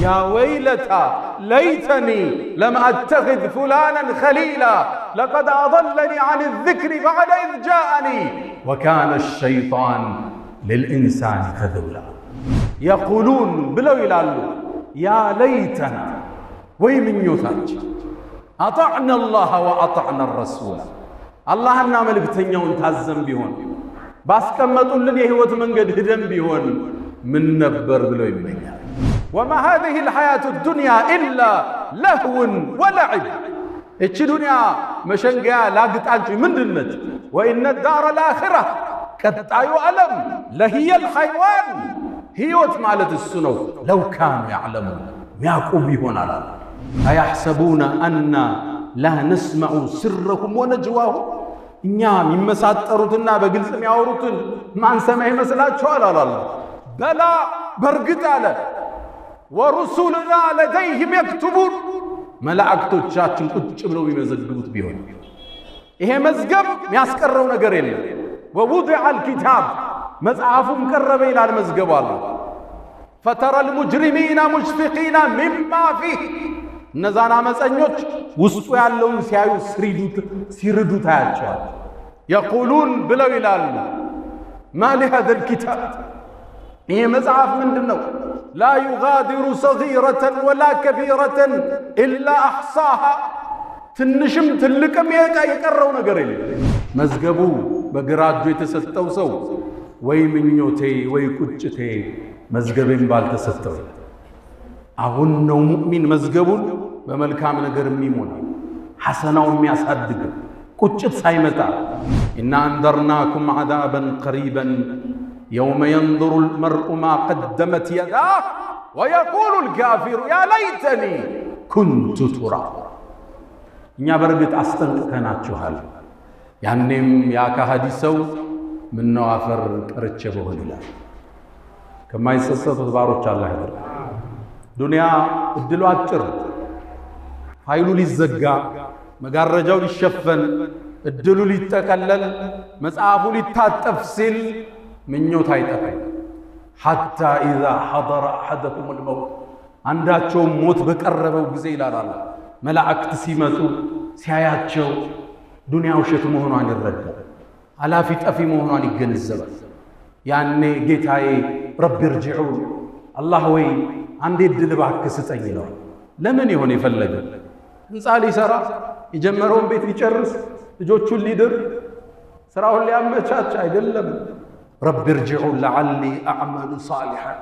يا ويلتى ليتني لم أتخذ فلانا خليلا لقد أضلني عن الذكر بعد إذ جاءني وكان الشيطان للإنسان خذولا يقولون بلو يلالو يا ليتنا ويمن يوثاج أطعنا الله وأطعنا الرسول الله أنا ملكتنيون تازم بيهون بس كما تقول لن يهوت من قد هدم بيهون من نبر بلو يمنيا وما هذه الحياة الدنيا إلا لهو ولعب إيش دنيا مشنقا لاقت عنك من دنت وإن الدار الآخرة كتايو ألم لهي الحيوان هيوت مالت السنو لو كانوا يعلمون يعقوب هنا لا أيحسبون أن لا نسمع سرهم ونجواهم إنيام يمساتروتنا بقلس مياوروتن ما نسمع مسلات شوال الله بلا برقت على ورسولنا لديهم يكتبون ملائكتو تشاتن قد بلو يمزقبوت بيهون إيه مزقب ياسكرون قرين ووضع الكتاب مزعافهم كربي إلى المزقب الله فترى المجرمين مشفقين مما فيه نزانا مسأنيوش وسطوا يالون سيايو سيردو تاياتشوال يقولون بلو إلى ما لهذا الكتاب إيه مزعاف من دنو لا يغادر صغيرة ولا كبيرة إلا أحصاها تنشم تلكم يقرون قرين مزقبو بقراجو يتستو سو وي منيوتي وي كتشتي مزقبين بالتستو أغنو مؤمن مزقبون بملكام نقر ميمون حسناو مياسادق كتشت سايمتا إنا أنذرناكم عذابا قريبا يوم ينظر المرء ما قدمت يداه ويقول الكافر يا ليتني كنت ترابا إنيا برقت أستنقناتشوهال ያኔም ያ ከሃዲ ሰው ምን ነው አፈር ቀርቼ በሆነ ይላል ከማይሰሰቱት ባሮች አላህ ይደር ዱንያ እድሉ አጭር ኃይሉ ሊዘጋ መጋረጃው ሊሸፈን እድሉ ሊጠቀለል መጽሐፉ ሊታጠፍ ሲል ምኞት አይጠፋም حتى اذا حضر احدكم الموت አንዳቸው ሞት በቀረበው ጊዜ ይላል መላእክት ሲመጡ ሲያያቸው ዱንያ ውሸት መሆኗን ይረዳል አላፊ ጠፊ መሆኗን ይገነዘባል ያኔ ጌታዬ ረቢ ርጂዑን አላህ ወይ አንዴ ድል እባክህ ስጠኝ ይላል ለምን ይሆን የፈለገ ህንጻ ሊሰራ የጀመረውን ቤት ሊጨርስ ልጆቹን ሊድር ስራውን ሊያመቻች አይደለም ረቢ ርጂዑን ለዓሊ አዕመሉ صالحا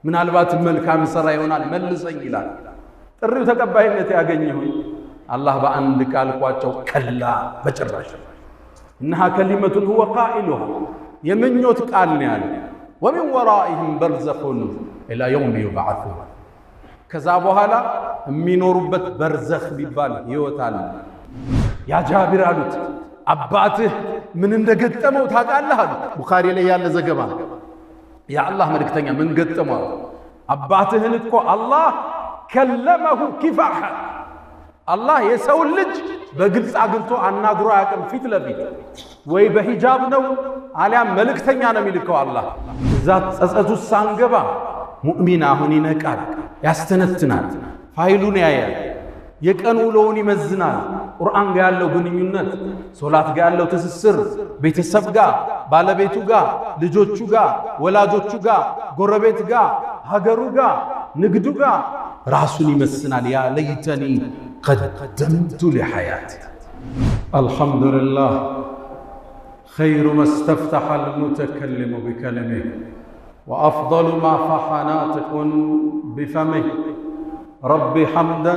ምናልባት መልካም ስራ ይሆናል መልሰኝ ይላል ጥሪው ተቀባይነት ያገኘው الله بأن قال قواچو كلا بچراش انها كلمه هو قائلها يمنيوت قال نيال ومن ورائهم برزخ الى يوم يبعثون كذا بحالا مينوربت برزخ بيبال يوتال يا جابر قالت اباته من እንደገጠመው ታውቃለህ ቡኻሪ ላይ ያለ ዘገባ ያ አላህ መልእክተኛ ምን ገጠመው አባትህን እኮ አላህ كلمه كفاحا الله يسول لج بقلص አግንቶ አናግሮ ያቀም ፊት ለፊት ወይ በሂጃብ ነው አሊያም መልእክተኛ ነው የሚልከው አላህ ዛት ጸጸቱ ሳንገባ ሙእሚን አሁን ይነቃል ያስተነትናል ፋይሉን ያያል የቀን ውሎውን ይመዝናል ቁርአን ጋር ያለው ግንኙነት ሶላት ጋር ያለው ትስስር ቤተሰብ ጋር ባለቤቱ ጋር ልጆቹ ጋር ወላጆቹ ጋር ጎረቤት ጋር ሀገሩ ጋር ንግዱ ጋር ራሱን ይመስናል ያ ለይተኒ قدمت لحياتي الحمد لله خير ما استفتح المتكلم بكلمه وأفضل ما فح ناطق بفمه رب حمدا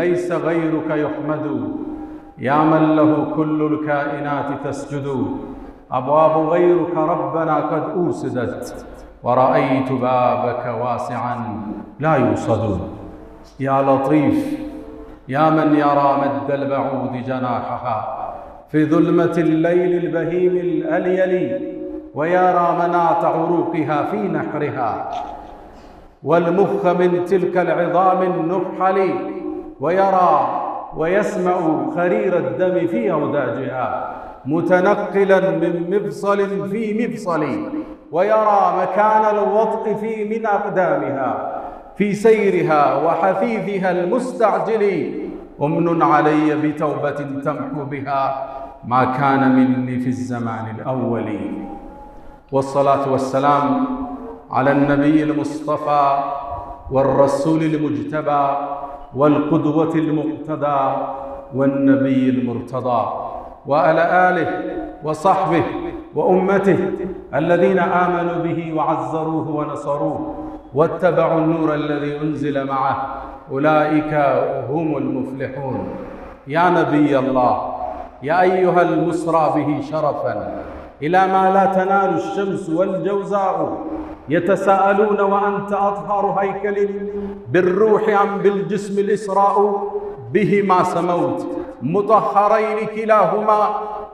ليس غيرك يحمد يا من له كل الكائنات تسجد أبواب غيرك ربنا قد أوسدت ورأيت بابك واسعا لا يوصد يا لطيف يا من يرى مد البعوض جناحها في ظلمة الليل البهيم الأليل ويرى مناط عروقها في نحرها والمخ من تلك العظام النحل ويرى ويسمع خرير الدم في أوداجها متنقلا من مفصل في مفصل ويرى مكان الوطء في من أقدامها في سيرها وحثيثها المستعجل أمن علي بتوبة تمحو بها ما كان مني في الزمان الأول. والصلاة والسلام على النبي المصطفى والرسول المجتبى والقدوة المقتدى والنبي المرتضى، وعلى آله وصحبه وأمته الذين آمنوا به وعزروه ونصروه واتبعوا النور الذي أنزل معه، أولئك هم المفلحون. يا نبي الله، يا أيها المسرى به شرفا إلى ما لا تنال الشمس والجوزاء، يتساءلون وأنت أطهر هيكل بالروح عن بالجسم الإسراء، بهما سموت مطهرين كلاهما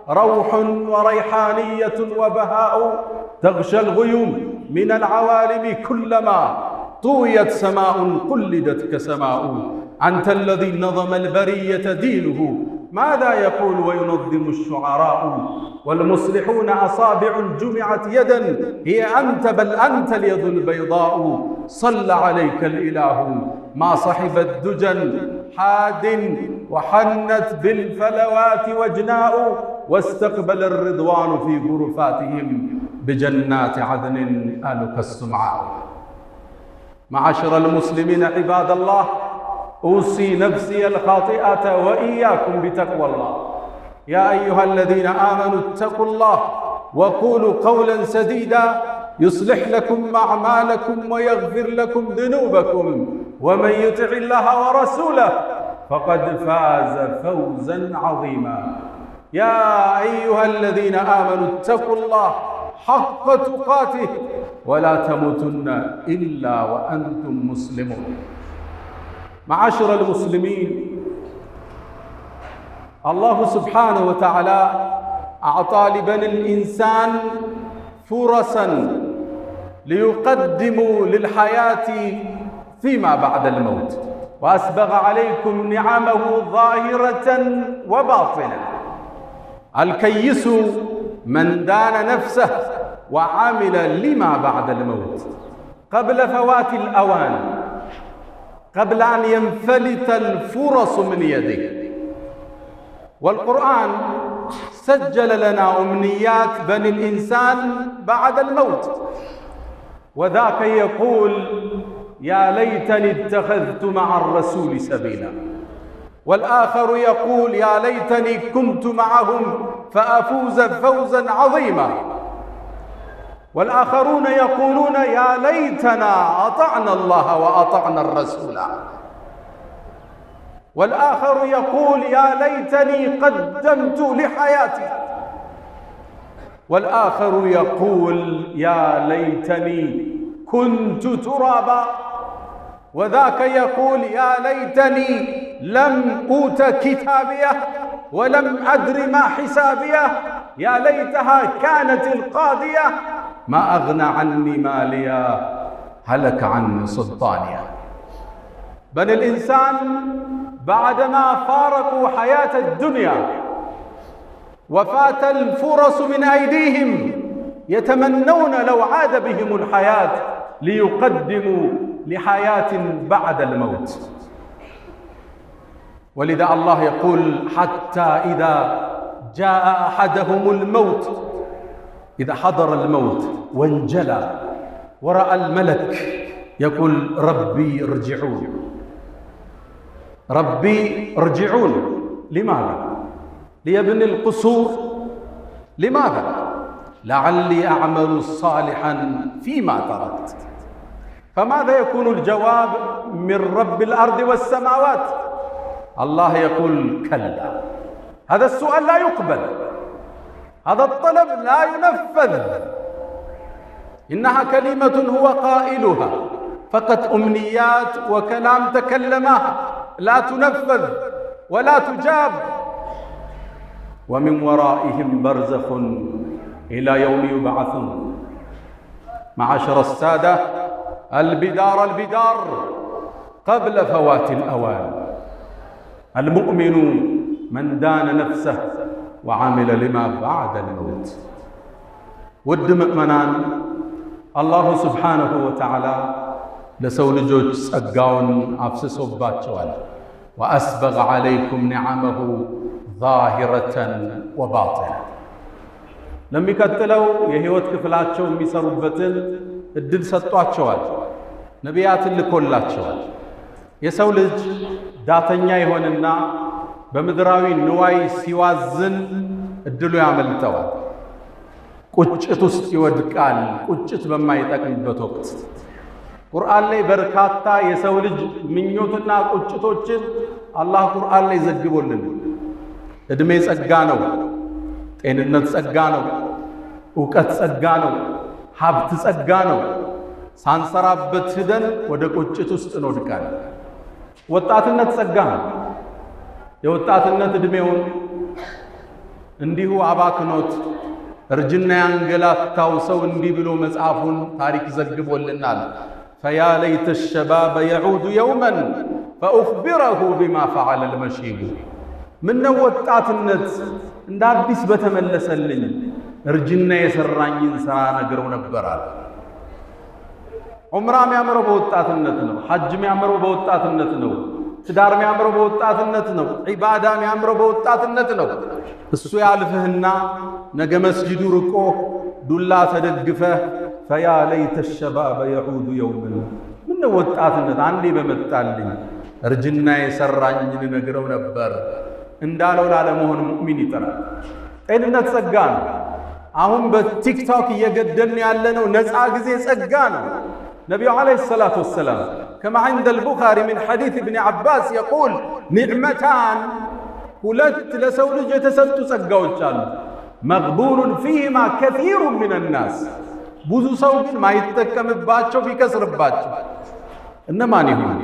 روح وريحانية وبهاء، تغشى الغيوم من العوالم كلما طويت سماء قلدت كسماء. أنت الذي نظم البرية دينه، ماذا يقول وينظم الشعراء؟ والمصلحون أصابع جمعت يدا، هي أنت بل أنت اليد البيضاء. صلى عليك الإله ما صحبت دجى حاد، وحنت بالفلوات وجناء، واستقبل الرضوان في غرفاتهم بجنات عدن آلك السمعاء. معاشر المسلمين عباد الله، أوصي نفسي الخاطئة وإياكم بتقوى الله. يا أيها الذين آمنوا اتقوا الله وقولوا قولا سديدا يصلح لكم أعمالكم ويغفر لكم ذنوبكم، ومن يطع الله ورسوله فقد فاز فوزا عظيما. يا أيها الذين آمنوا اتقوا الله حق تقاته ولا تموتن إلا وأنتم مسلمون. معاشر المسلمين، الله سبحانه وتعالى أعطى لبني الإنسان فرصا ليقدموا للحياة فيما بعد الموت، وأسبغ عليكم نعمه ظاهرة وباطنة. الكيس من دان نفسه وعمل لما بعد الموت قبل فوات الأوان، قبل أن ينفلت الفرص من يده. والقرآن سجل لنا أمنيات بني الإنسان بعد الموت، وذاك يقول يا ليتني اتخذت مع الرسول سبيلا، والآخر يقول يا ليتني كنت معهم فأفوز فوزا عظيما، والآخرون يقولون يا ليتنا أطعنا الله وأطعنا الرسول، والآخر يقول يا ليتني قدمت لحياتي، والآخر يقول يا ليتني كنت ترابا، وذاك يقول يا ليتني لم أوت كتابيه ولم أدر ما حسابيه، يا ليتها كانت القاضية ما أغنى عني ماليا هلك عني سلطانيا. بني الإنسان بعدما فارقوا حياة الدنيا وفات الفرص من أيديهم يتمنون لو عاد بهم الحياة ليقدموا لحياة بعد الموت. ولذا الله يقول حتى إذا جاء أحدهم الموت، إذا حضر الموت وانجلى ورأى الملك يقول ربي ارجعون، ربي ارجعون. لماذا؟ ليبني القصور. لماذا؟ لعلي أعمل صالحا فيما تركت. فماذا يكون الجواب من رب الأرض والسماوات؟ الله يقول كلا، هذا السؤال لا يقبل، هذا الطلب لا ينفذ، إنها كلمة هو قائلها فقط، أمنيات وكلام تكلمها لا تنفذ ولا تجاب. ومن ورائهم برزخ إلى يوم يبعثون. معاشر السادة، البدار البدار قبل فوات الأوان. المؤمن من دان نفسه وعمل لما بعد الموت. ود مؤمنان، الله سبحانه وتعالى ለሰው ልጆች ጸጋውን አፍስሶባቸዋል። ወአስበገ ዐለይኩም ኒዓመሁ ዛሂረተን ወባጢና ለሚቀጥለው የህይወት ክፍላቸው የሚሰሩበትን እድል ሰጧቸዋል። ነቢያትን ልኮላቸዋል። የሰው ልጅ ዳተኛ ይሆንና በምድራዊ ንዋይ ሲዋዝን እድሉ ያመልጠዋል። ቁጭት ውስጥ ይወድቃል። ቁጭት በማይጠቅምበት ወቅት ቁርአን ላይ በርካታ የሰው ልጅ ምኞትና ቁጭቶችን አላህ ቁርአን ላይ ዘግቦልን። እድሜ ጸጋ ነው፣ ጤንነት ጸጋ ነው፣ ዕውቀት ጸጋ ነው፣ ሀብት ጸጋ ነው። ሳንሰራበት ሂደን ወደ ቁጭት ውስጥ እንወድቃለን። ወጣትነት ጸጋ ነው። የወጣትነት እድሜውን እንዲሁ አባክኖት እርጅና ያንገላታው ሰው እንዲህ ብሎ መጽሐፉን ታሪክ ዘግቦልናል። ፈያ ለይተ الشباب يعود يوما فأخبره بما فعل المشيب ምነው ወጣትነት እንደ አዲስ በተመለሰልኝ እርጅና የሰራኝን ሥራ ነግረው ነበራል። ዑምራ የሚያምረው በወጣትነት ነው። ሐጅ የሚያምረው በወጣትነት ነው። ትዳር የሚያምረው በወጣትነት ነው። ዒባዳ የሚያምረው በወጣትነት ነው። እሱ ያልፍህና ነገ መስጂዱ ርቆ ዱላ ተደግፈህ ፈያ ለይተ الشباب يعود يوما ምን ወጣትነት አንዴ በመጣልኝ እርጅና የሰራኝን ነግረው ነበር እንዳለው ላለመሆን ሙእሚን ይጥራል። ጤንነት ጸጋ ነው። አሁን በቲክቶክ እየገደልን ያለነው ነፃ ጊዜ ጸጋ ነው። ነቢዩ ዓለይሂ ሰላቱ ወሰላም كما عند البخاري من حديث ابن عباس يقول نعمتان ሁለት ለሰው ልጅ የተሰጡ ጸጋዎች አሉ። መግቡኑን ፊሂማ ከሲሩ ሚን الناس ብዙ ሰው ግን ማይጠቀምባቸው ቢከስርባቸው እነማን ይሆኑ?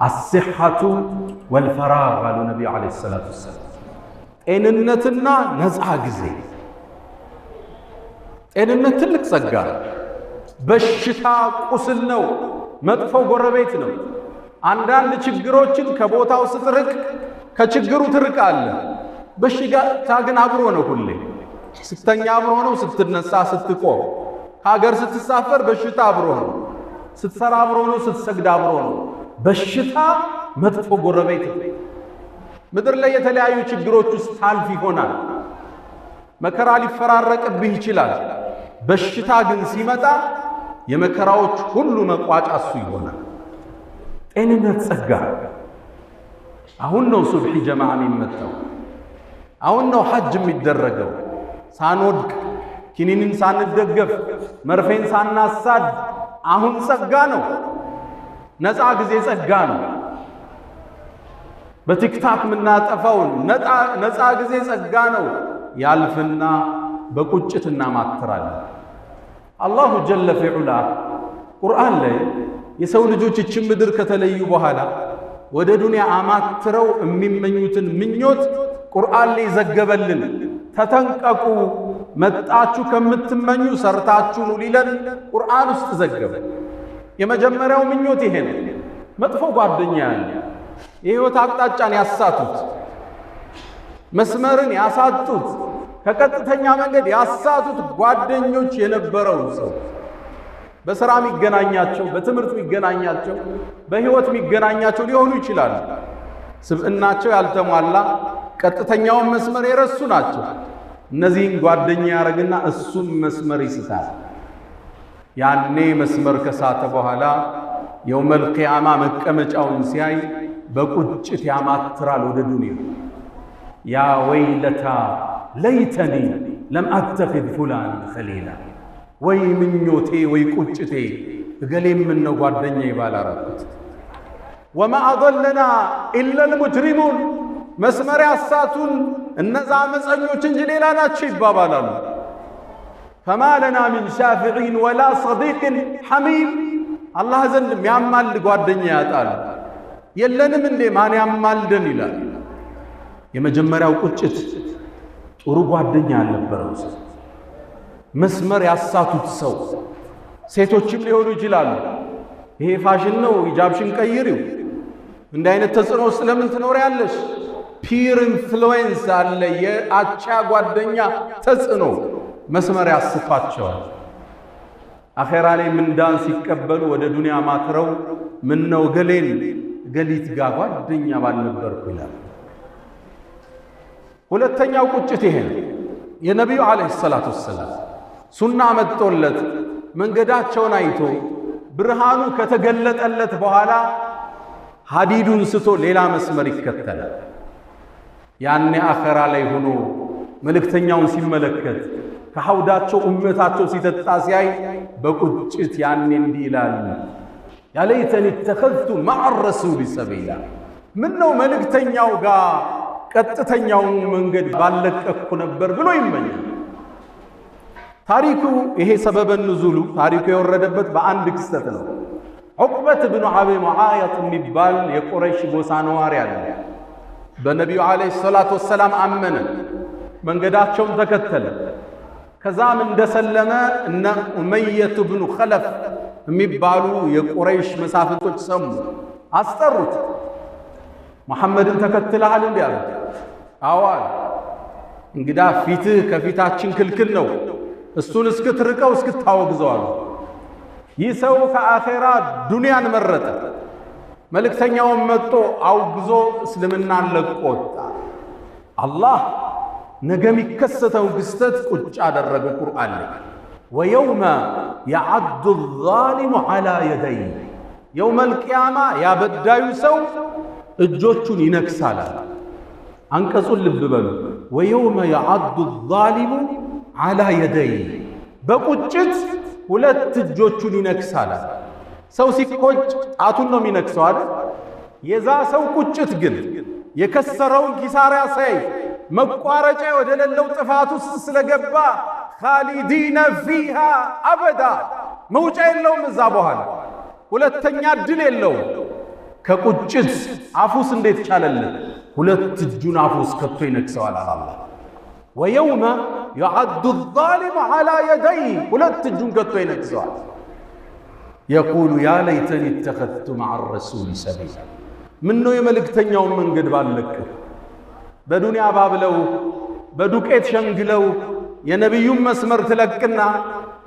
الصحة والفراغ አሉ ነቢዩ ዓለይሂ ሰላቱ ወሰላም። ጤንነትና ነፃ ጊዜ። ጤንነት ትልቅ ጸጋ ነው። በሽታ ቁስል ነው። መጥፎ ጎረቤት ነው። አንዳንድ ችግሮችን ከቦታው ስትርቅ ከችግሩ ትርቃለህ። በሽታ ግን አብሮ ነው። ሁሌ ስተኛ አብሮ ነው፣ ስትነሳ ስትቆም፣ ሀገር ስትሳፈር በሽታ አብሮ ነው፣ ስትሰራ አብሮ ነው፣ ስትሰግድ አብሮ ነው። በሽታ መጥፎ ጎረቤት ነው። ምድር ላይ የተለያዩ ችግሮች ውስጥ ታልፍ ይሆናል። መከራ ሊፈራረቅብህ ይችላል። በሽታ ግን ሲመጣ የመከራዎች ሁሉ መቋጫ እሱ ይሆናል። ጤንነት ጸጋ። አሁን ነው ሱብሒ ጀማዓ የሚመጣው። አሁን ነው ሐጅ የሚደረገው። ሳንወድቅ ኪኒንን ሳንደገፍ መርፌን ሳናሳድ አሁን ጸጋ ነው። ነፃ ጊዜ ጸጋ ነው። በቲክታክ የምናጠፋውን ነፃ ጊዜ ጸጋ ነው። ያልፍና በቁጭት እናማትራለን። አላሁ ጀለ ፊዑላ ቁርአን ላይ የሰው ልጆች እችን ምድር ከተለዩ በኋላ ወደ ዱንያ አማትረው የሚመኙትን ምኞት ቁርአን ላይ ዘገበልን። ተጠንቀቁ፣ መጣችሁ ከምትመኙ ሰርታችሁ ኑ ሊለን ቁርአን ውስጥ ዘገበ። የመጀመሪያው ምኞት ይሄ ነው። መጥፎ ጓደኛ ያለ የህይወት አቅጣጫን ያሳቱት፣ መስመርን ያሳጡት፣ ከቀጥተኛ መንገድ ያሳቱት ጓደኞች የነበረው ሰው በሥራ የሚገናኛቸው፣ በትምህርት የሚገናኛቸው፣ በህይወት የሚገናኛቸው ሊሆኑ ይችላሉ። ስብዕናቸው ያልተሟላ ቀጥተኛውን መስመር የረሱ ናቸው። እነዚህን ጓደኛ ያረግና እሱም መስመር ይስታል። ያኔ መስመር ከሳተ በኋላ የውመል ቂያማ መቀመጫውን ሲያይ በቁጭት ያማትራል ወደ ዱንያ። ያ ወይለታ ለይተኒ ለም አተኺዝ ፉላን ኸሊላ፣ ወይ ምኞቴ ወይ ቁጭቴ እገሌ ምን ነው ጓደኛ ይባላራኩት። ወማ አضለና ኢላ ልሙጅሪሙን፣ መስመር ያሳቱን እነዛ አመፀኞች እንጂ ሌላ ናቸው ይባባላሉ። ፈማ ለና ሚን ሻፊዒን ወላ ሰዲቅን ሐሚም፣ አላህ ዘንድ የሚያማልድ ጓደኛ ያጣል። የለንም እንዴ ማን ያማልደን ይላል። የመጀመሪያው ቁጭት ጥሩ ጓደኛ ያልነበረው ሰው፣ መስመር ያሳቱት ሰው። ሴቶችም ሊሆኑ ይችላሉ። ይሄ ፋሽን ነው ሂጃብሽን ቀይሪው፣ እንዲህ አይነት ተጽዕኖ ውስጥ ለምን ትኖሪያለሽ? ፒር ኢንፍሉዌንስ አለ፣ የአቻ ጓደኛ ተጽዕኖ መስመር ያስቷቸዋል። አኺራ ላይ ምንዳን ሲቀበሉ ወደ ዱንያ ማትረው ምን ነው ገሊት ጋር ጓደኛ ባልነበርኩ ይላል። ሁለተኛው ቁጭት ይሄ ነው። የነቢዩ አለይሂ ሰላቱ ወሰላም ሱና መጥቶለት መንገዳቸውን አይቶ ብርሃኑ ከተገለጠለት በኋላ ሐዲዱን ስቶ ሌላ መስመር ይከተላል። ያኔ አኺራ ላይ ሆኖ መልእክተኛውን ሲመለከት ከሐውዳቸው ኡመታቸው ሲጠጣ ሲያይ በቁጭት ያኔ እንዲህ ይላል፣ ያ ለይተኒ ተኸዝቱ መዐ ረሱል ሰቢላ፣ ምን ነው መልእክተኛው ጋር ቀጥተኛውን መንገድ ባለቀኩ ነበር ብሎ ይመኛል። ታሪኩ ይሄ ሰበበ ንዙሉ ታሪኩ የወረደበት በአንድ ክስተት ነው። ዑቅበት ብኑ አቢ ሙዓይጥ የሚባል የቁረይሽ ጎሳ ነዋሪ አለ። በነቢዩ አለይሂ ሰላቱ ወሰላም አመነ፣ መንገዳቸውን ተከተለ። ከዛም እንደሰለመ እነ ኡመየቱ ብኑ ኸለፍ የሚባሉ የቁረይሽ መሳፍንቶች ሰሙ፣ አስጠሩት። መሐመድን ተከትለሃል እንዴ አሉት። አዋል እንግዳ ፊትህ ከፊታችን ክልክል ነው፣ እሱን እስክትርቀው እስክታወግዘው አሉ። ይህ ሰው ከአኺራ ዱንያን መረጠ። መልእክተኛውን መጥቶ አውግዞ እስልምናን ለቆ ወጣ። አላህ ነገ የሚከሰተው ክስተት ቁጭ አደረገ ቁርአን ላይ። ወየውመ የዐዱ ዛሊሙ ዐላ የደይ፣ የውመል ቂያማ ያበዳዩ ሰው እጆቹን ይነክሳል። አንቀጹን ልብ በሉ። ወየውመ የዐዱ ዛሊሙ ዐላ የደይ፣ በቁጭት ሁለት እጆቹን ይነክሳል። ሰው ሲቆጭ ጣቱን ነው የሚነክሰው አይደል? የዛ ሰው ቁጭት ግን የከሰረውን ኪሳራ ሳይ መቋረጫ ወደ ሌለው ጥፋት ውስጥ ስለገባ ኻሊዲነ ፊሃ አበዳ፣ መውጫ የለውም እዛ በኋላ ሁለተኛ እድል የለውም። ከቁጭት አፉስ እንዴት ቻለለት? ሁለት እጁን አፉስ ከቶ ይነክሰዋል አላህ። ወየውመ የዐዱ ዛሊሙ ዐላ የደይ፣ ሁለት እጁን ከቶ ይነክሰዋል። የቁሉ ያ ለይተኒ ተኸዝቱ መዐ ረሱል ሰቢላ፣ ምነው የመልእክተኛውን መንገድ ባልለቅሁ። በዱንያ ባብለው በዱቄት ሸንግለው የነቢዩን መስመር ትለቅና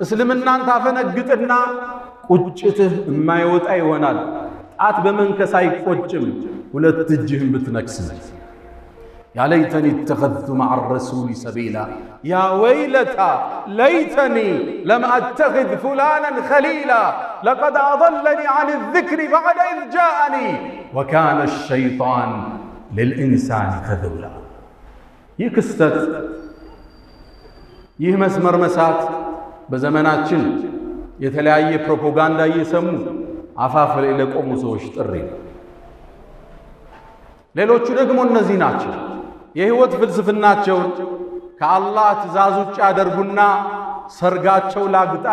እስልምናን ታፈነግጥና ቁጭትህ የማይወጣ ይሆናል። ጣት በመንከስ አይቆጭም፣ ሁለት እጅህን ብትነክስ። ያ ለይተኒ ተኸዝቱ መዐ ረሱል ሰቢላ፣ ያ ወይለታ ለይተኒ ለም አተኽዝ ፉላናን ኸሊላ ለቀድ አضለኒ ዐን ዚክሪ በዕደ ኢዝ ጃአኒ ወካነ ሸይጣን ልልኢንሳን ከዙላ። ይህ ክስተት ይህ መስመር መሳት በዘመናችን የተለያየ ፕሮፓጋንዳ እየሰሙ አፋፍ ላይ ለቆሙ ሰዎች ጥሪ ነው። ሌሎቹ ደግሞ እነዚህ ናቸው። የህይወት ፍልስፍናቸውን ከአላህ ትእዛዝ ውጭ ያደርጉና ሰርጋቸው ላግጣ፣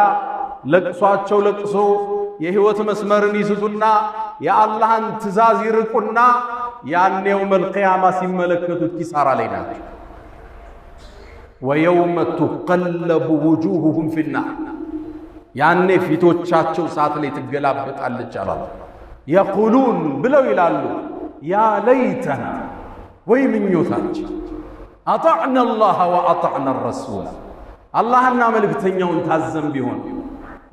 ለቅሷቸው ለቅሶ የህይወት መስመርን ይስቱና የአላህን ትእዛዝ ይርቁና ያኔው መልቂያማ ሲመለከቱት ኪሳራ ላይ ናቸው። ወየውመ ቱቀለቡ ውጁሁሁም ፊናር፣ ያኔ ፊቶቻቸው እሳት ላይ ትገላበጣለች አላህ። የቁሉን ብለው ይላሉ ያ ለይተና፣ ወይ ምኞታችን አጣዕና አላህ ወአጣዕና ረሱላ፣ አላህና መልእክተኛውን ታዘን ቢሆን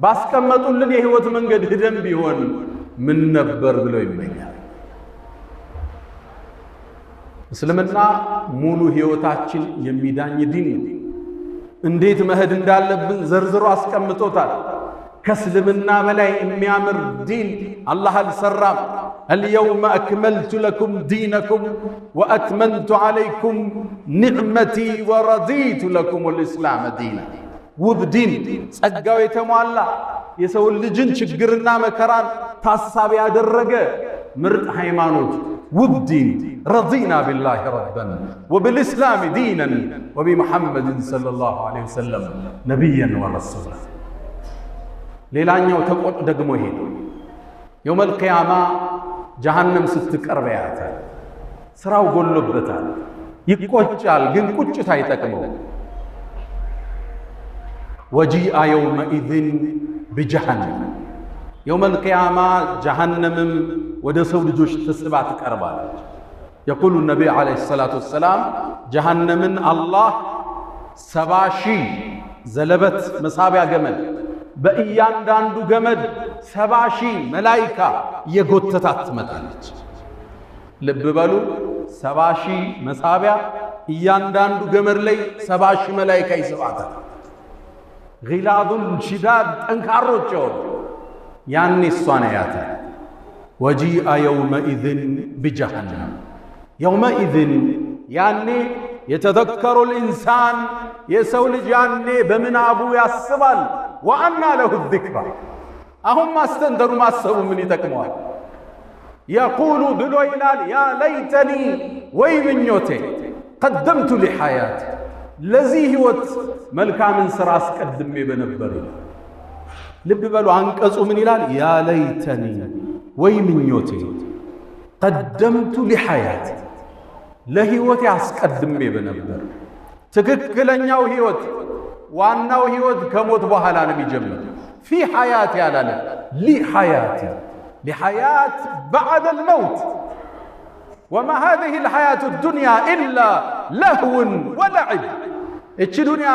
ባስቀመጡልን የህይወት መንገድ ሂደን ቢሆን ምን ነበር ብለው ይመኛል። እስልምና ሙሉ ህይወታችን የሚዳኝ ዲን ነው። እንዴት መሄድ እንዳለብን ዘርዝሮ አስቀምጦታል። ከእስልምና በላይ የሚያምር ዲን አላህ አልሰራም። አልየውመ አክመልቱ ለኩም ዲነኩም ወአትመምቱ ዐለይኩም ኒዕመቲ ወረዲቱ ለኩም ልእስላም ዲና። ውብ ዲን፣ ጸጋው የተሟላ የሰው ልጅን ችግርና መከራን ታሳቢ ያደረገ ምርጥ ሃይማኖት፣ ውብ ዲን። ረዲና ቢላሂ ረበን ወብልእስላም ዲነን ወቢሙሐመድን ሰለላሁ ዐለይሂ ወሰለም ነቢየን ወረሱላ። ሌላኛው ተቆጥ ደግሞ ይሄ ነው። የውመል ቂያማ ጀሃነም ስትቀርብ ያያታል። ስራው ጎሎበታል፣ ይቆጫል፣ ግን ቁጭት አይጠቅመው። ወጂአ የውመኢዝን ቢጀሃነም፣ የውመል ቂያማ ጀሃነምም ወደ ሰው ልጆች ተስባ ትቀርባለች። የቁሉ ነቢይ ዓለይሂ ሰላቱ ወሰላም ጀሃነምን አላህ 70,000 ዘለበት መሳቢያ ገመድ በእያንዳንዱ ገመድ 70,000 መላኢካ የጎተታት ትመጣለች። ልብ በሉ 70,000 መሳቢያ እያንዳንዱ ገመድ ላይ 70,000 መላኢካ ይስባታል። غلاظ شداد ጠንካሮች ያኔ እሷን ያያታል። وجيء يومئذ بجهنم يومئذ ያኔ يتذكر الإنسان የሰው ልጅ ያኔ በምናቡ ያስባል። وأنى له الذكرى አሁን ማስተንደሩ ማሰቡ ምን ይጠቅመዋል? يقول ብሎ ይላል يا ليتني ወይ ምኞቴ قدمت لحياتي ለዚህ ህይወት መልካምን ስራ አስቀድሜ በነበር። ልብ በሉ አንቀጹ ምን ይላል? ያ ለይተኒ ወይ ምኞቴ قدمت لحياتي ለህይወቴ አስቀድሜ በነበር። ትክክለኛው ህይወት ዋናው ህይወት ከሞት በኋላ ነው የሚጀምረው። في حياتي አላለ لحياتي لحياة بعد الموت وما هذه الحياة الدنيا إلا لهو ولعب. እቺ ዱንያ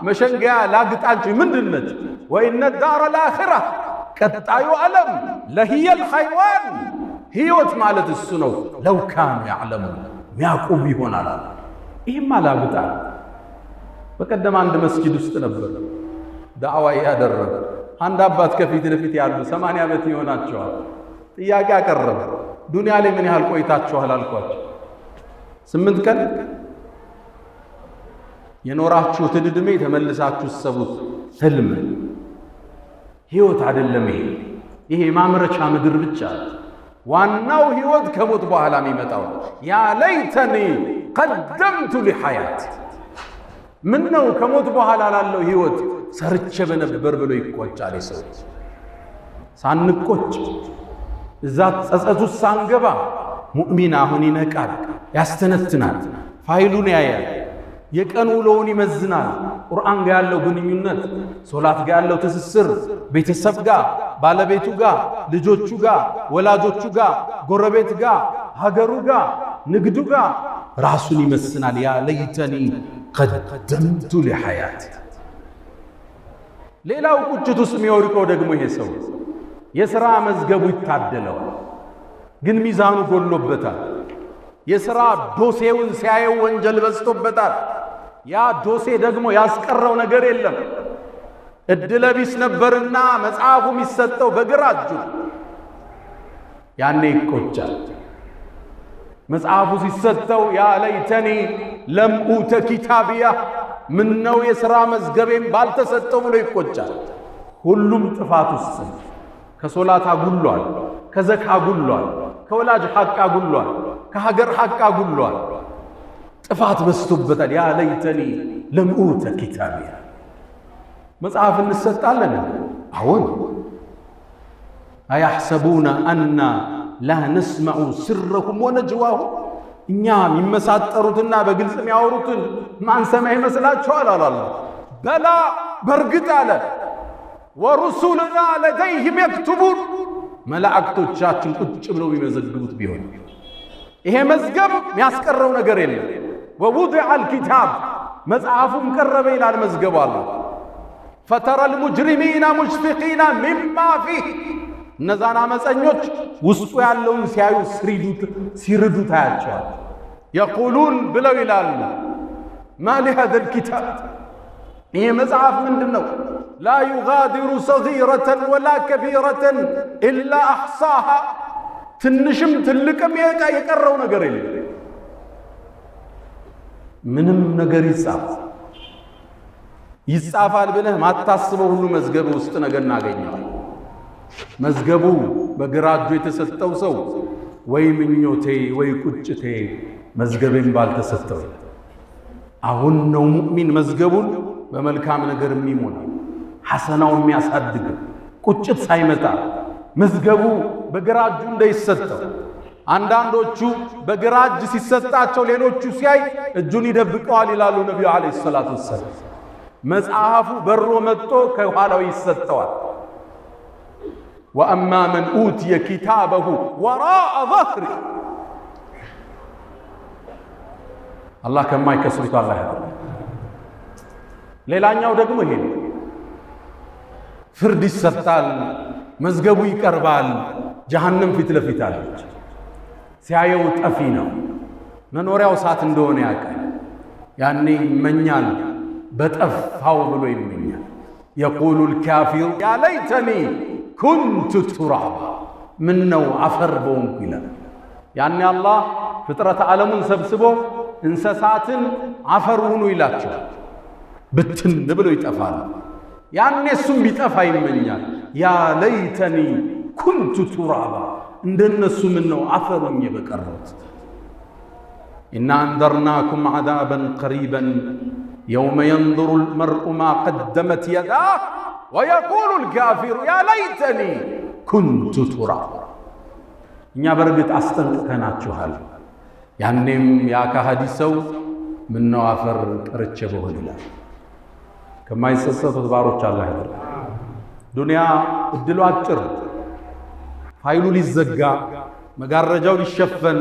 መሸንገያ ላግጣንቺ ምንድነች? وإن الدار الآخرة ቀጣዩ ዓለም لهي الحيوان ህይወት ማለት እሱ ነው። لو كانوا يعلمون ሚያቁብ ይሆናል። ይሄማ ላግጣ። በቀደም አንድ መስጊድ ውስጥ ነበር ዳዕዋ ያደረገ አንድ አባት ከፊት ለፊት ያሉ 80 ዓመት ይሆናቸዋል። ጥያቄ አቀረበ። ዱንያ ላይ ምን ያህል ቆይታችኋል አልኳቸው። 8 ቀን የኖራችሁት እድሜ ተመልሳችሁ ሰቡት። ህልም ህይወት አይደለም። ይሄ ማምረቻ ምድር ብቻ። ዋናው ህይወት ከሞት በኋላ የሚመጣው። ያ ለይተኒ قدمت لحياتي ምን ነው ከሞት በኋላ ላለው ህይወት ሰርቼ በነበር ብሎ ይቆጫል። ሰው ሳንቆጭ እዛ ጸጸቱ ሳንገባ ሙእሚን አሁን ይነቃል፣ ያስተነትናል፣ ፋይሉን ያያል፣ የቀን ውሎውን ይመዝናል። ቁርአን ጋር ያለው ግንኙነት፣ ሶላት ጋር ያለው ትስስር፣ ቤተሰብ ጋር፣ ባለቤቱ ጋር፣ ልጆቹ ጋር፣ ወላጆቹ ጋር፣ ጎረቤት ጋር፣ ሀገሩ ጋር፣ ንግዱ ጋር ራሱን ይመስናል። ያ ለይተኒ قدمت لحياتي። ሌላው ቁጭት ውስጥ የሚወርቀው ደግሞ ይሄ ሰው የሥራ መዝገቡ ይታደለዋል፣ ግን ሚዛኑ ጎሎበታል። የሥራ ዶሴውን ሲያየው ወንጀል በዝቶበታል። ያ ዶሴ ደግሞ ያስቀረው ነገር የለም። እድለቢስ ነበርና መጽሐፉ የሚሰጠው በግራ እጁ። ያኔ ይቆጫል። መጽሐፉ ሲሰጠው ያ ለይተኒ ለም ኡተ ኪታቢያ ምነው የሥራ መዝገቤን ባልተሰጠው ብሎ ይቆጫል። ሁሉም ጥፋት ውስጥ ከሶላት አጉሏል፣ ከዘካ አጉሏል፣ ከወላጅ ሐቅ አጉሏል፣ ከሀገር ሐቅ አጉሏል። ጥፋት በዝቶበታል። ያ ለይተኒ ለም ኡተ ኪታቢያ። መጽሐፍ እንሰጣለን። አሁን አያሕሰቡነ አና ላ ነስመዑ ስረሁም ወነጅዋሁም እኛ የሚመሳጠሩትና በግልጽ የሚያወሩትን ማንሰማ ይመስላችኋል? አላለ በላ በርግጥ አለ ወሩሱልና ለደይህም የክቱቡን መላእክቶቻችን ቁጭ ብለው የሚመዘግቡት ቢሆን ይሄ መዝገብ የሚያስቀረው ነገር የለም። ወውዲዐ አልኪታብ መጽሐፉም ቀረበ ይላል መዝገቡ አለ። ፈተረ ልሙጅሪሚና ሙሽፊቂና ሚማ ፊህ እነዛን አመፀኞች ውስጡ ያለውን ሲያዩ ሲርዱ ታያቸዋል። የቁሉን ብለው ይላሉ ማ ሊሃዛ ልኪታብ ይሄ መጽሐፍ ምንድን ነው? ላ ዩጋዲሩ ሰጊረተን ወላ ከቢረተን ኢላ አሕሳሃ ትንሽም ትልቅም የቀረው ነገር የለም። ምንም ነገር ይጻፋል ብለህ ማታስበው ሁሉ መዝገብ ውስጥ ነገር እናገኘዋል። መዝገቡ በግራ እጁ የተሰጠው ሰው ወይ ምኞቴ ወይ ቁጭቴ መዝገቤን ባልተሰጠው። አሁን ነው ሙእሚን መዝገቡን በመልካም ነገር የሚሞላ ሐሰናው የሚያሳድግ ቁጭት ሳይመጣ መዝገቡ በግራ እጁ እንዳይሰጠው። አንዳንዶቹ በግራ እጅ ሲሰጣቸው ሌሎቹ ሲያይ እጁን ይደብቀዋል ይላሉ ነብዩ አለይሂ ሰላቱ ወሰለም። መጽሐፉ በሮ መጥቶ ከኋላው ይሰጠዋል። ወአማ መን ኡትየ ኪታበሁ ወራአ ظهሪ አላህ ከማይከስሩት አላህ ያደርገን። ሌላኛው ደግሞ ይሄ ፍርድ ይሰጣል፣ መዝገቡ ይቀርባል። ጀሃነም ፊት ለፊት አለች። ሲያየው ጠፊ ነው፣ መኖሪያው እሳት እንደሆነ ያውቃል። ያኔ ይመኛል፣ በጠፋው ብሎ ይመኛል። የቁሉ ልካፊር ያ ለይተኒ ኩንቱ ቱራባ፣ ምን ነው አፈር በሆንኩ ይላል። ያኔ አላህ ፍጥረት ዓለሙን ሰብስቦ እንስሳትን አፈር ሁኑ ይላቸዋል። ብትን ብሎ ይጠፋል። ያኔ እሱም ቢጠፋ ይመኛል። ያ ለይተኒ ኩንቱ ቱራባ፣ እንደነሱ ምን ነው አፈር ሆኜ በቀረሁት። ኢና አንዘርናኩም ዐዛበን ቀሪበን የውመ የንظሩ ልመርኡ ማ ቀደመት የዳህ ወየቁሉ ልካፊሩ ያ ለይተኒ ኩንቱ ቱራባ። እኛ በርግጥ አስጠንቅቀናችኋል። ያኔም ያ ከሃዲ ሰው ምነው አፈር ቀርቼ በሆን ይላል። ከማይጸጸቱት ባሮች አላህ ያድርገን። ዱንያ እድሉ አጭር፣ ፋይሉ ሊዘጋ፣ መጋረጃው ሊሸፈን፣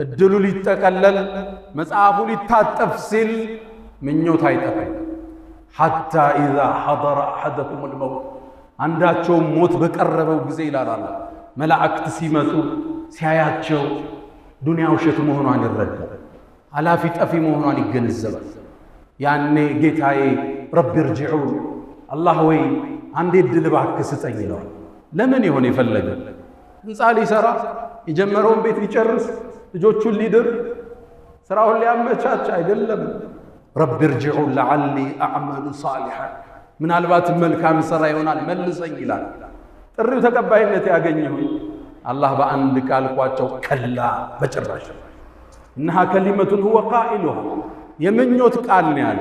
እድሉ ሊጠቀለል፣ መጽሐፉ ሊታጠፍ ሲል ምኞት አይጠፋም። ሐታ ኢዛ ሐضረ አሐደኩም ልመውት፣ አንዳቸውም ሞት በቀረበው ጊዜ ይላል አላህ፣ መላእክት ሲመጡ ሲያያቸው ዱንያ ውሸት መሆኗን ይረዳል። አላፊ ጠፊ መሆኗን ይገነዘባል። ያኔ ጌታዬ ረቢ እርጅዑን፣ አላህ ወይ አንዴ ዕድል እባክህ ስጠኝ ይለዋል። ለምን ይሆን የፈለገ? ህንፃ ሊሰራ የጀመረውን ቤት ሊጨርስ ልጆቹን ሊድር ስራውን ሊያመቻች አይደለም። ረቢ እርጅዑን ለዓሊ አዕመሉ ሳሊሐን፣ ምናልባት መልካም ሥራ ይሆናል መልሰኝ ይላል። ጥሪው ተቀባይነት ያገኘው አላህ በአንድ ቃል ቋጨው፣ ከላ በጭራሽ። እነሃ ከሊመቱን ሁወ ቃኢሉሃ፣ የምኞት ቃል ነው ያለ።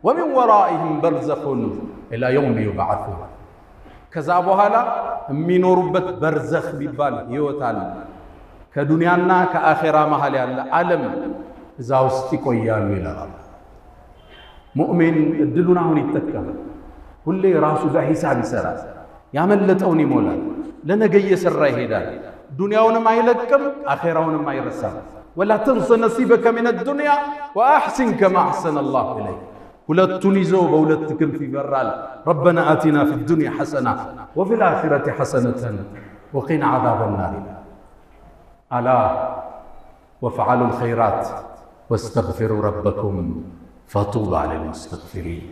ወሚን ወራኢህም በርዘኹን ኢላ የውም ዩብዓሱን፣ ከዛ በኋላ የሚኖሩበት በርዘኽ ቢባል ህይወት አለ። ከዱንያና ከአኼራ መሃል ያለ ዓለም እዛ ውስጥ ይቆያሉ ይላል። ሙእሚን እድሉን አሁን ይጠቀማል። ሁሌ ራሱ ጋር ሂሳብ ይሰራል፣ ያመለጠውን ይሞላል፣ ለነገ እየሰራ ይሄዳል። ዱንያውንም አይለቅም፣ አኼራውንም አይረሳም። ወላ ተንሰ ነሲበከ ሚነ ዱንያ ወአሕሲን ከማ አሕሰነ አላሁ ኢለይክ። ሁለቱን ይዞ በሁለት ክንፍ ይበራል። ረበና አቲና ፊ ዱንያ ሐሰና ወፊ ልአኺረቲ ሐሰነተን ወቂና ዐዛበ ናር። አላ ወፍዐሉ ልኸይራት ወስተግፊሩ ረበኩም ፈጡባ ሊልሙስተግፊሪን።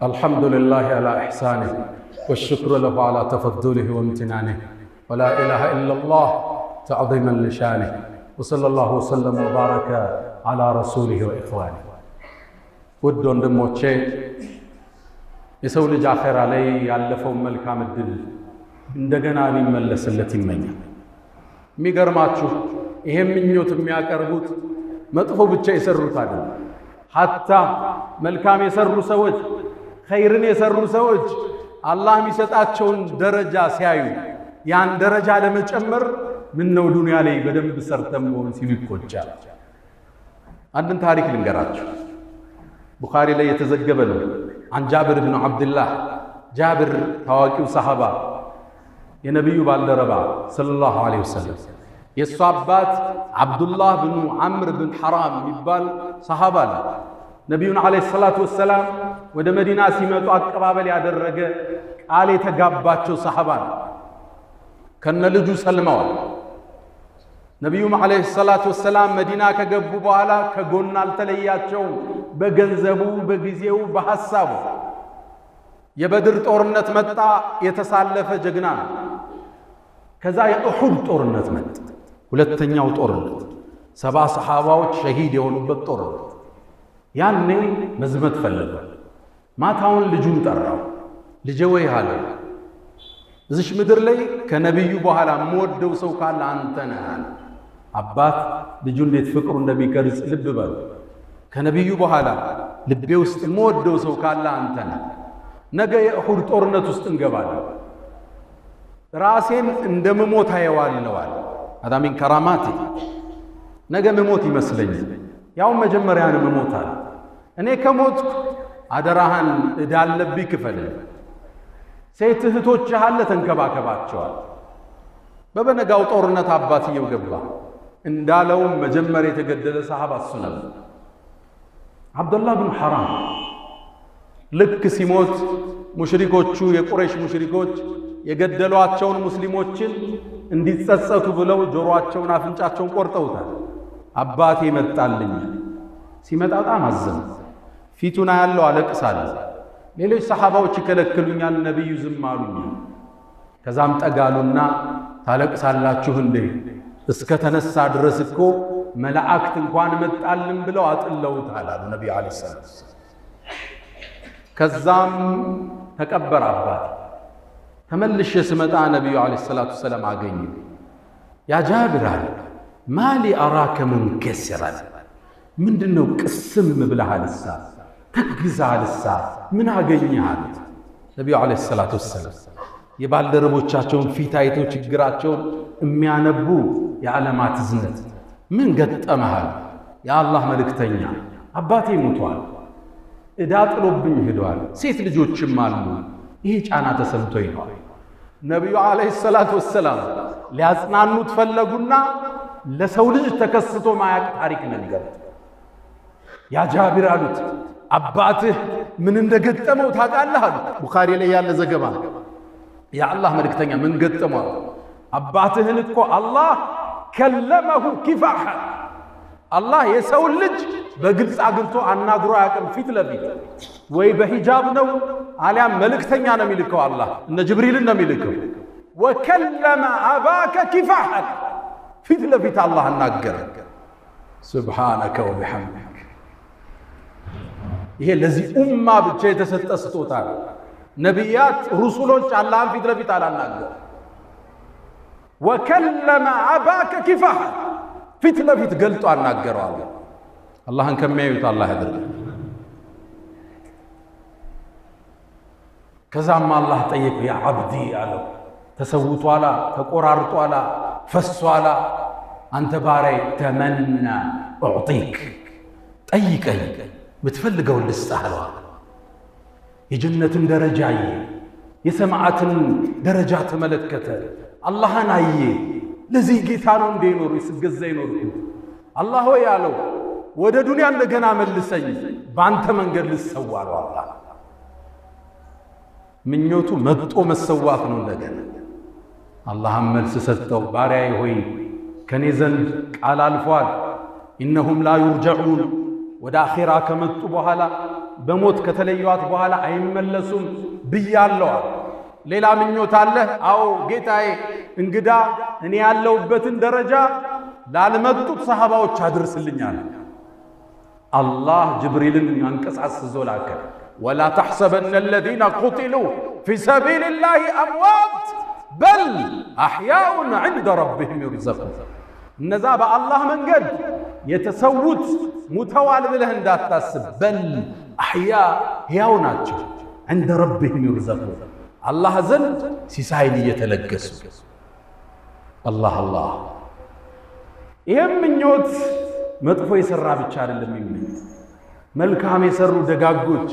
الحمد لله على إحسانه والشكر له على تفضله وامتنانه ولا إله إلا الله تعظيما لشانه وصلى الله وسلم وبارك على رسوله وإخوانه. ود ወንድሞቼ የሰው ልጅ አኼራ ላይ ያለፈውን መልካም እድል እንደገና ሊመለስለት ይመኛል። የሚገርማችሁ ይሄም ምኞት የሚያቀርቡት መጥፎ ብቻ የሰሩት አይደለም። ሐታ መልካም የሰሩ ሰዎች፣ ኸይርን የሰሩ ሰዎች አላህ የሚሰጣቸውን ደረጃ ሲያዩ ያን ደረጃ ለመጨመር ምን ነው ዱንያ ላይ በደንብ ሰርተም መሆን ሲሉ ይቆጫል። አንድን ታሪክ ልንገራችሁ። ቡኻሪ ላይ የተዘገበ ነው። عن جابر بن عبد الله، جابر ታዋቂው ሰሃባ የነብዩ ባልደረባ ሰለላሁ ዐለይሂ ወሰለም የሱ አባት አብዱላህ ብኑ ዐምር ብን ሐራም የሚባል ሰሃባ ነው። ነቢዩን ዐለይሂ ሰላቱ ወሰላም ወደ መዲና ሲመጡ አቀባበል ያደረገ ቃል የተጋባቸው ሰሃባ ነው። ከነ ልጁ ሰልመዋል። ነቢዩም ዐለይሂ ሰላቱ ወሰላም መዲና ከገቡ በኋላ ከጎን አልተለያቸውም። በገንዘቡ፣ በጊዜው፣ በሐሳቡ። የበድር ጦርነት መጣ፣ የተሳለፈ ጀግና ነው። ከዛ የኡሑድ ጦርነት መጣ፣ ሁለተኛው ጦርነት፣ 70 ሰሃባዎች ሸሂድ የሆኑበት ጦርነት። ያኔ መዝመት ፈለገ። ማታውን ልጁን ጠራው። ልጄ ወይ አለ፣ እዚሽ ምድር ላይ ከነቢዩ በኋላ የምወደው ሰው ካለ አንተ ነህ አለ። አባት ልጁ እንዴት ፍቅሩ እንደሚቀርጽ ልብ በሉ። ከነቢዩ በኋላ ልቤ ውስጥ የምወደው ሰው ካለ አንተ ነህ። ነገ የኡሑድ ጦርነት ውስጥ እንገባለን። ራሴን እንደምሞት አየዋለዋል። አዳ ሚን ከራማቲ፣ ነገ መሞት ይመስለኛል። ያው መጀመሪያን መሞታል። እኔ ከሞትኩ አደራህን እዳለብኝ ክፈል። ሴት እህቶችህ አለ ተንከባከባቸዋል። በበነጋው ጦርነት አባትየው ገባ። እንዳለውም መጀመሪያ የተገደለ ሰሃባ እሱ ነበር። አብዱላህ ብን ሐራም ልክ ሲሞት ሙሽሪኮቹ የቁረይሽ ሙሽሪኮች የገደሏቸውን ሙስሊሞችን እንዲጸጸቱ ብለው ጆሮአቸውን አፍንጫቸውን ቆርጠውታል። አባቴ መጣልኝ። ሲመጣ በጣም አዘነ። ፊቱን ያለው አለቅሳለሁ። ሌሎች ሰሃባዎች ይከለክሉኛል፣ ነብዩ ዝም አሉኝ። ከዛም ጠጋሉና ታለቅሳላችሁ እንዴ? እስከ ተነሳ ድረስ እኮ መላእክት እንኳን መጣልን ብለው አጥለውታል አሉ ነብዩ አለይሂ ሰላም። ከዛም ተቀበረ አባቴ። ተመልሼ ስመጣ ነብዩ አለይሂ ሰላቱ ሰላም አገኙ። ያ ጃብር አለ ማሊ አራከ ሙንከሲራን፣ ምንድነው ቅስም ብለሃልሳ ተግዛልሳ ምን አገኘሃል? ነብዩ አለይሂ ሰላቱ ሰላም የባልደረቦቻቸውን ፊት አይተው ችግራቸውን የሚያነቡ የዓለማት ዝነት ምን ገጠመሃል? የአላህ መልእክተኛ አባቴ ሞቷል፣ ዕዳ ጥሎብኝ ሄዷል፣ ሴት ልጆችም አሉ፣ ይሄ ጫና ተሰምቶኝ ነው። ነብዩ አለይሂ ሰላቱ ወሰላም ሊያጽናኑት ፈለጉና ለሰው ልጅ ተከስቶ ማያቅ ታሪክ ነገር ያ ጃቢር አሉት አባትህ ምን እንደገጠመው ታውቃለህ አሉት። ቡኻሪ ላይ ያለ ዘገባ። የአላህ መልእክተኛ ምን ገጠመው? አባትህን እኮ አላህ ከለመሁ ኪፋሐ፣ አላህ የሰው ልጅ በግልጽ አግኝቶ አናግሮ አያውቅም። ፊት ለፊት ወይ በሂጃብ ነው አሊያም መልእክተኛ ነው የሚልከው። አላህ እነ ጅብሪልን ነው የሚልከው። ወከለመ አባከ ኪፋሐ፣ ፊት ለፊት አላህ አናገረ። ሱብሃነከ ወቢሐምዲክ። ይሄ ለዚህ ኡማ ብቻ የተሰጠ ስጦታ ነው። ነቢያት ሩሱሎች አላህን ፊት ለፊት አላናገሩ። ወከለመ አባከ ኪፋሐ፣ ፊት ለፊት ገልጦ አናገረው። አላህን ከሚያዩት አላህ ያድርገን። ከዛም አላህ ጠየቀው፣ ያ አብዲ አለው፣ ተሰውቷላ፣ ተቆራርጧላ፣ ፈሷላ፣ አንተ ባሪያዬ ተመና እዕጢክ፣ ጠይቀኝ ምትፈልገውን ልስጥህ አለው። የጀነትን ደረጃ አየ፣ የሰማዓትን ደረጃ ተመለከተ፣ አላህን አየ። ለዚህ ጌታ ነው እንደ ይኖሩ ይስገዛ ይኖርኩት። አላህ ሆይ አለው ወደ ዱንያ እንደገና መልሰኝ፣ በአንተ መንገድ ልሰዋ ነው። አላህ ምኞቱ መጥቶ መሰዋት ነው እንደገና። አላህም መልስ ሰጠው፣ ባሪያዬ ሆይ ከኔ ዘንድ ቃል አልፏል። ኢነሁም ላ ዩርጀዑን፣ ወደ አኺራ ከመጡ በኋላ በሞት ከተለዩዋት በኋላ አይመለሱም ብያለሁ። ሌላ ምኞት አለህ? አዎ ጌታዬ፣ እንግዳ እኔ ያለሁበትን ደረጃ ላልመጡት ሰሃባዎች አድርስልኛል። አላህ ጅብሪልን አንቀሳስዞ ላከ። ወላ ተሕሰበነ አለዚነ ቁቲሉ ፊ ሰቢልላሂ አምዋት በል አሕያኡን ዐንደ ረቢሂም ዩርዘቁን። እነዛ በአላህ መንገድ የተሰዉት ሙተዋል ብለህ እንዳታስብ። በል አሕያ ሕያው ናቸው፣ ዐንደ ረቢሂም ዩርዘቁን፣ አላህ ዘንድ ሲሳይን እየተለገሱ። አላህ አላህ። ይህም ምኞት መጥፎ የሠራ ብቻ አይደለም የሚመኝ። መልካም የሠሩ ደጋጎች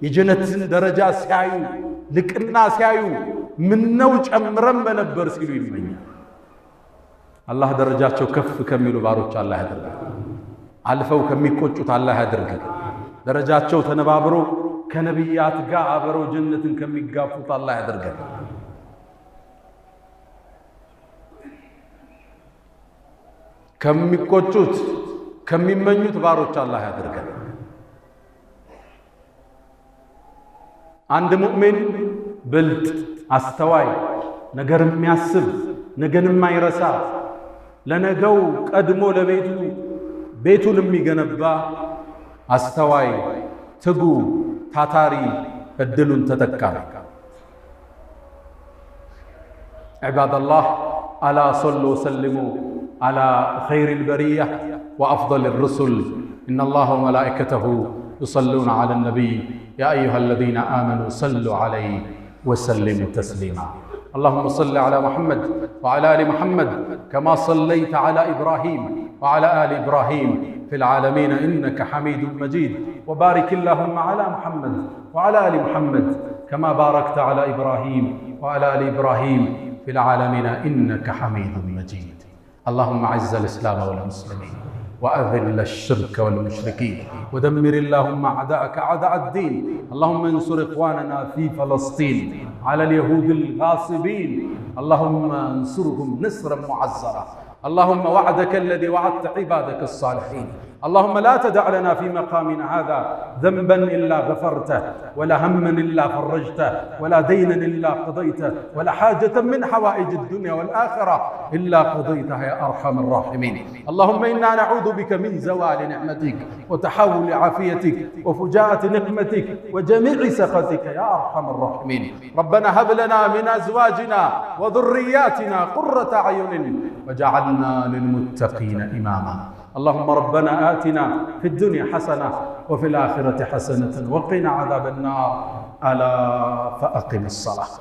የጀነትን ደረጃ ሲያዩ፣ ልቅና ሲያዩ ምነው ጨምረን በነበር ሲሉ ይመኛል። አላህ ደረጃቸው ከፍ ከሚሉ ባሮች አላህ ያድርገን። አልፈው ከሚቆጩት አላህ ያድርገን። ደረጃቸው ተነባብሮ ከነቢያት ጋር አብረው ጀነትን ከሚጋፉት አላህ ያድርገን። ከሚቆጩት ከሚመኙት ባሮች አላህ ያድርገን። አንድ ሙእሚን ብልጥ፣ አስተዋይ፣ ነገር የሚያስብ፣ ነገን የማይረሳ፣ ለነገው ቀድሞ ለቤቱ ቤቱን የሚገነባ አስተዋይ፣ ትጉ፣ ታታሪ፣ እድሉን ተጠቃሚ። ዒባደላህ አላ ሰሉ ወሰልሙ አላ ኸይሪል በሪያ ወአፍደሊር ሩሱል ኢነላህ ወመላኢከተሁ ዩሰሉነ ዐለ ነቢይ ያ አዩሃለዚነ አመኑ ሰሉ ዐለይሂ ወሰሊሙ ተስሊማ። اللهم صل على محمد وعلى آل محمد كما صليت على إبراهيم وعلى آل إبراهيم في العالمين إنك حميد مجيد. وبارك اللهم على محمد وعلى آل محمد كما باركت على إبراهيم وعلى آل إبراهيم في العالمين إنك حميد مجيد. اللهم أعز الإسلام والمسلمين وأذل الشرك والمشركين ودمر اللهم أعداءك أعداء الدين. اللهم انصر إخواننا في فلسطين على اليهود الغاصبين، اللهم انصرهم نصرا معزرا. اللهم وعدك الذي وعدت عبادك الصالحين. اللهم لا تدع لنا في مقامنا هذا ذنبا إلا غفرته، ولا هما إلا فرجته، ولا دينا إلا قضيته، ولا حاجة من حوائج الدنيا والآخرة إلا قضيتها يا أرحم الراحمين. اللهم إنا نعوذ بك من زوال نعمتك وتحول عافيتك وفجاءة نقمتك وجميع سخطك يا أرحم الراحمين. ربنا هب لنا من أزواجنا وذرياتنا قرة أعين وجعلنا للمتقين إماما. اللهم ربنا آتنا في الدنيا حسنة وفي الآخرة حسنة وقنا عذاب النار. ألا فأقم الصلاة.